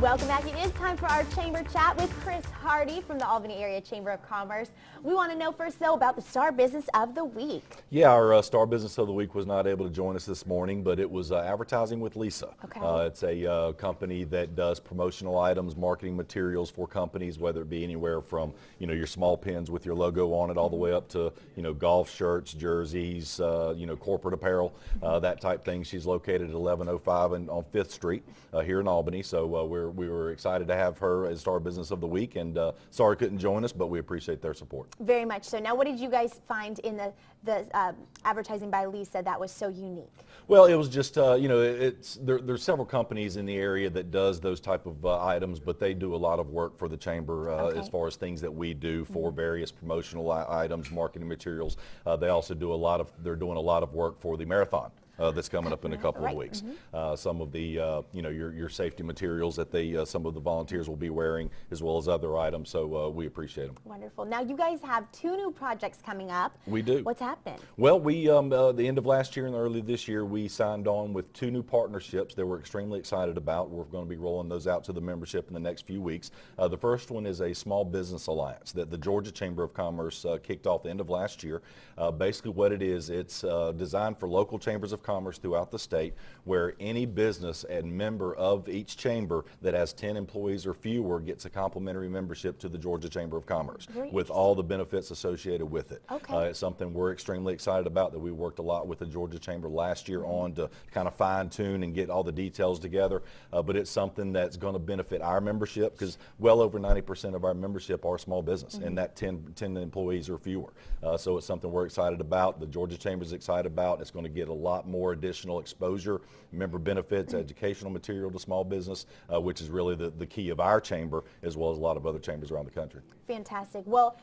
Welcome back. It is time for our Chamber Chat with Chris Hardy from the Albany Area Chamber of Commerce. We want to know first, though, about the Star Business of the Week. Yeah, our Star Business of the Week was not able to join us this morning, but it was Advertising with Lisa. Okay. It's a company that does promotional items, marketing materials for companies, whether it be anywhere from, your small pins with your logo on it all the way up to, golf shirts, jerseys, corporate apparel, that type thing. She's located at 1105 on 5th Street here in Albany. So we were excited to have her as Star Business of the Week, and sorry couldn't join us, but we appreciate their support. Very much so. Now, what did you guys find in the advertising by Lisa that was so unique? Well, it was just, there's several companies in the area that does those type of items, but they do a lot of work for the Chamber as far as things that we do for various promotional items, marketing materials. They also do they're doing a lot of work for the marathon. That's coming up in a couple of weeks. Some of the, your safety materials that some of the volunteers will be wearing, as well as other items. So we appreciate them. Wonderful. Now you guys have 2 new projects coming up. We do. What's happened? Well, we the end of last year and early this year, we signed on with 2 new partnerships that we're extremely excited about. We're going to be rolling those out to the membership in the next few weeks. The first one is a small business alliance that the Georgia Chamber of Commerce kicked off the end of last year. Basically, what it is, it's designed for local chambers of commerce throughout the state, where any business and member of each chamber that has 10 employees or fewer gets a complimentary membership to the Georgia Chamber of Commerce with all the benefits associated with it. It's something we're extremely excited about, that we worked a lot with the Georgia Chamber last year on to kind of fine tune and get all the details together, but it's something that's going to benefit our membership, because well over 90% of our membership are small business and that 10 employees or fewer. So it's something we're excited about. The Georgia Chamber is excited about. It's going to get a lot more additional exposure, member benefits, educational material to small business, which is really the key of our chamber, as well as a lot of other chambers around the country. Fantastic. Well,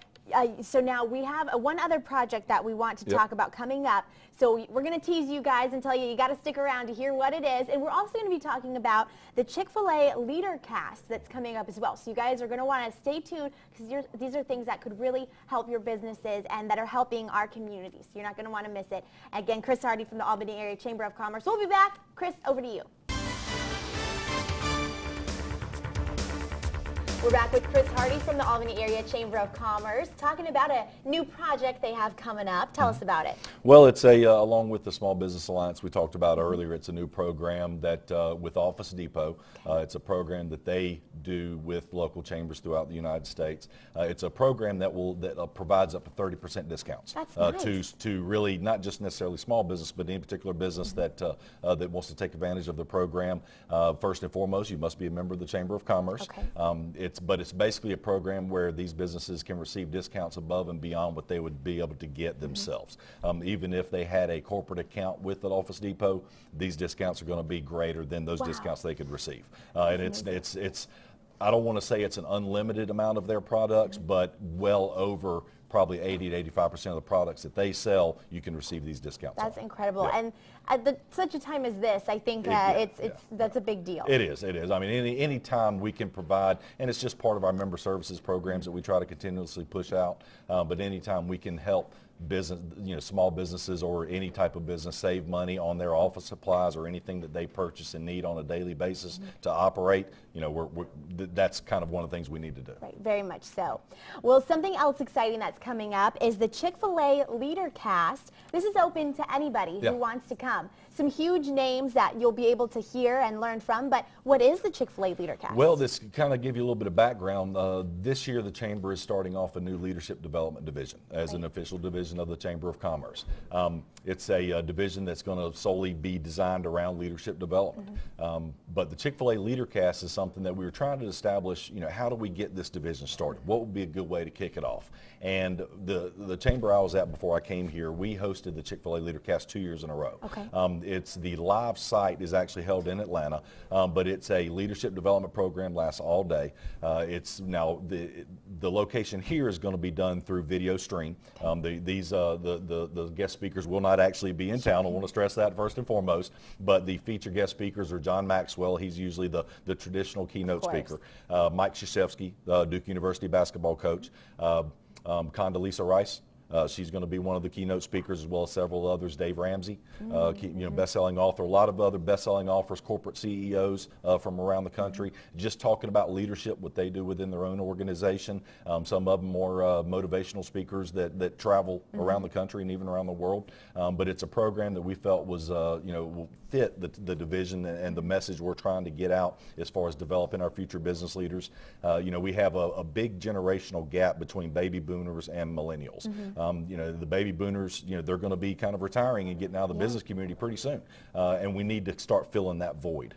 so now we have one other project that we want to talk about coming up. So we're going to tease you guys and tell you got to stick around to hear what it is. And we're also going to be talking about the Chick-fil-A Leader Cast that's coming up as well. So you guys are going to want to stay tuned, because these are things that could really help your businesses and that are helping our community. So you're not going to want to miss it. Again, Chris Hardy from the Albany Area Chamber of Commerce. We'll be back. Chris, over to you. We're back with Chris Hardy from the Albany Area Chamber of Commerce, talking about a new project they have coming up. Tell us about it. Well, it's along with the Small Business Alliance we talked about earlier, it's a new program that with Office Depot. It's a program that they do with local chambers throughout the United States. It's a program that provides up to 30% discounts. That's nice. To really not just necessarily small business, but any particular business that wants to take advantage of the program. First and foremost, you must be a member of the Chamber of Commerce. But it's basically a program where these businesses can receive discounts above and beyond what they would be able to get themselves. Even if they had a corporate account with the Office Depot, these discounts are going to be greater than those discounts they could receive. And it's I don't want to say it's an unlimited amount of their products, but well over probably 80 to 85% of the products that they sell, you can receive these discounts. That's incredible. And at such a time as this, I think that's a big deal. It is. I mean, any time we can provide, and it's just part of our member services programs that we try to continuously push out, but anytime we can help business, small businesses or any type of business save money on their office supplies or anything that they purchase and need on a daily basis to operate, that's kind of one of the things we need to do. Right, very much so. Well, something else exciting that's coming up is the Chick-fil-A Leader Cast. This is open to anybody who wants to come. Some huge names that you'll be able to hear and learn from, but what is the Chick-fil-A Leader Cast? Well, this kind of give you a little bit of background. This year the Chamber is starting off a new leadership development division as an official division of the Chamber of Commerce. It's a division that's going to solely be designed around leadership development. But the Chick-fil-A Leader Cast is something that we were trying to establish, how do we get this division started? What would be a good way to kick it off? And the chamber I was at before I came here, we hosted the Chick-fil-A Leader Cast 2 years in a row. It's the live site is actually held in Atlanta, but it's a leadership development program, lasts all day. It's now the location here is going to be done through video stream. The guest speakers will not actually be in town. I want to stress that first and foremost. But the featured guest speakers are John Maxwell. He's usually the traditional keynote speaker. Mike Krzyzewski, Duke University basketball coach. Condoleezza Rice. She's going to be one of the keynote speakers, as well as several others. Dave Ramsey, best-selling author, a lot of other best-selling authors, corporate CEOs from around the country, just talking about leadership, what they do within their own organization. Some of them more motivational speakers that travel around the country and even around the world. But it's a program that we felt was, will fit the division and the message we're trying to get out as far as developing our future business leaders. We have a big generational gap between baby boomers and millennials. The baby boomers, they're going to be kind of retiring and getting out of the business community pretty soon. And we need to start filling that void,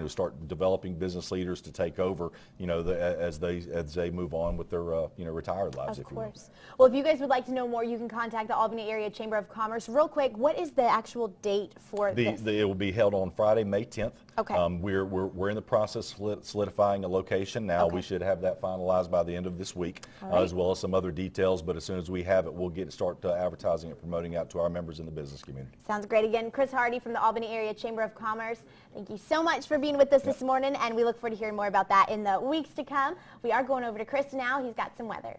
start developing business leaders to take over, as they move on with their, retired lives, if you will. Of course. Well, if you guys would like to know more, you can contact the Albany Area Chamber of Commerce. Real quick, what is the actual date for this? It will be held on Friday, May 10th. Okay. We're in the process of solidifying a location now. Okay. We should have that finalized by the end of this week, as well as some other details. But as soon as we have it, we'll start advertising and promoting out to our members in the business community. Sounds great. Again, Chris Hardy from the Albany Area Chamber of Commerce. Thank you so much for being with us this morning, and we look forward to hearing more about that in the weeks to come. We are going over to Chris now. He's got some weather.